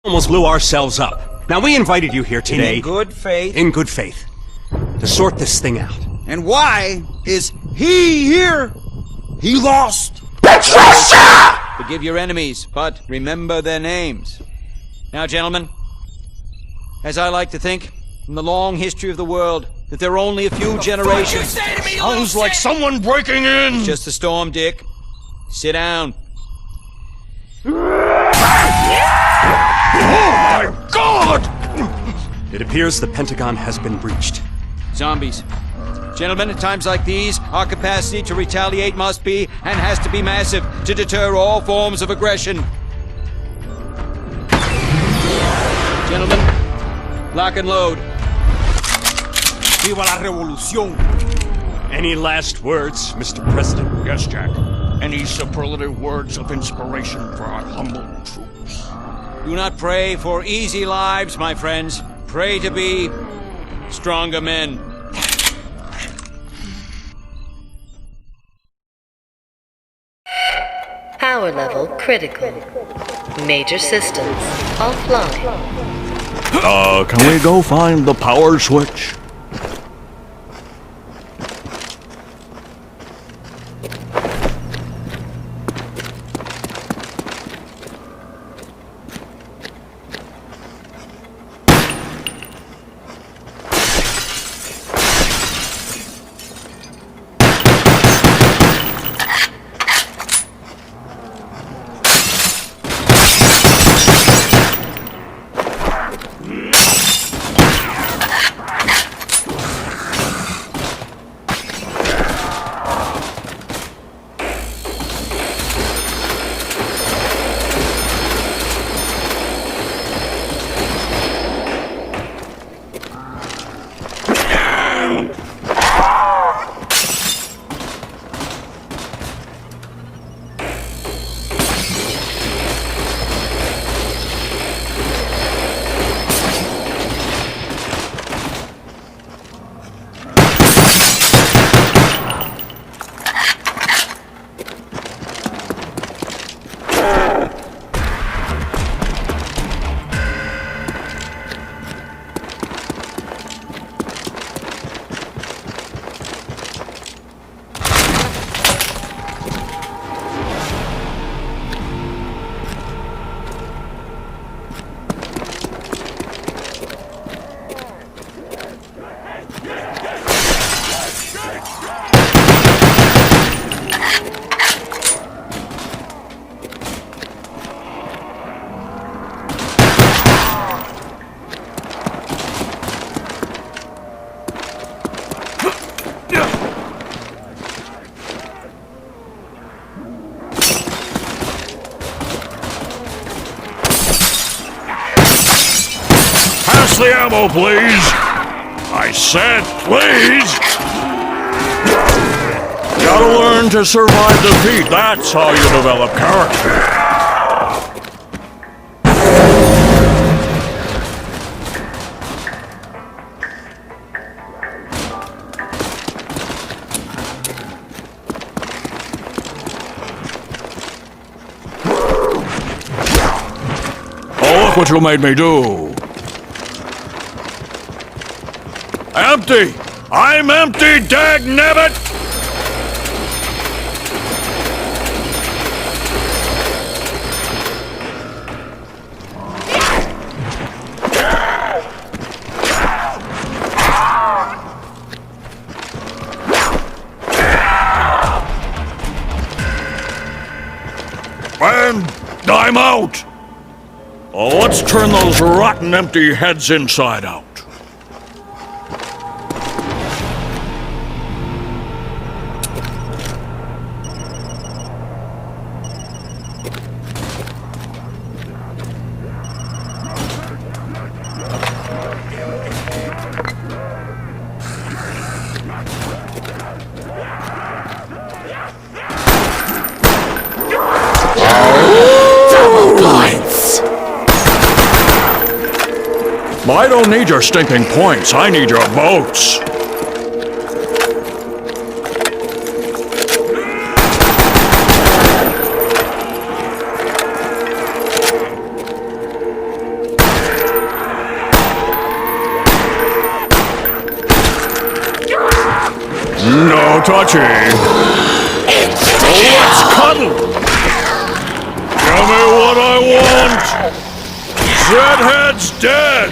almost blew ourselves up. Now, we invited you here today... In good faith. In good faith. To sort this thing out. And why is he here? He lost. Patricia! Forgive your enemies, but remember their names. Now, gentlemen, as I like to think, in the long history of the world, that there are only a few generations... Sounds like someone breaking in! It's just a storm, Dick. Sit down. Oh my God! It appears the Pentagon has been breached. Zombies. Gentlemen, at times like these, our capacity to retaliate must be, and has to be massive, to deter all forms of aggression. Gentlemen, lock and load. Viva la revolución! Any last words, Mr. President? Yes, Jack. Any superlative words of inspiration for our humble troops? Do not pray for easy lives, my friends. Pray to be stronger men. Power level critical. Major systems offline. Can we go find the power switch? Pass the ammo, please! I said, please! Gotta learn to survive defeat. That's how you develop character. Oh, look what you made me do. Empty! I'm empty, dagnabbit! And I'm out! Oh, let's turn those rotten empty heads inside out. I don't need your stinking points, I need your boats. No touchy. Let's cuddle. Give me what I want. Zedhead's dead.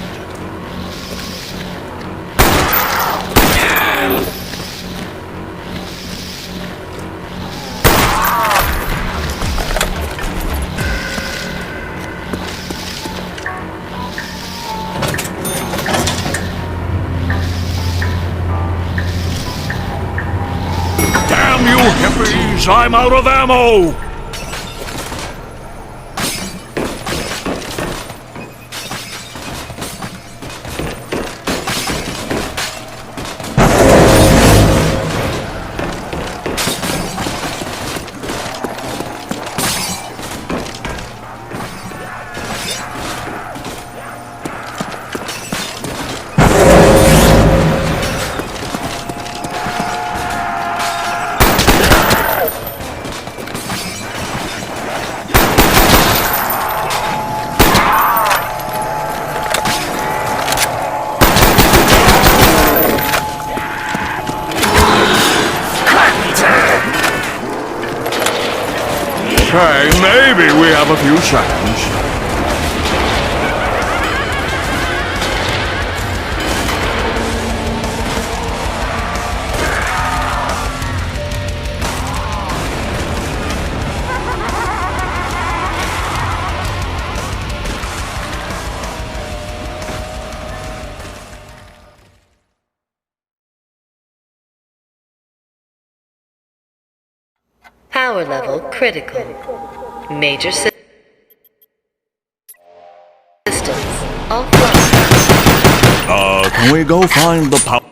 Damn you hippies, I'm out of ammo! Hey, maybe we have a few seconds. Power level critical. Major systems offline. Can we go find the power?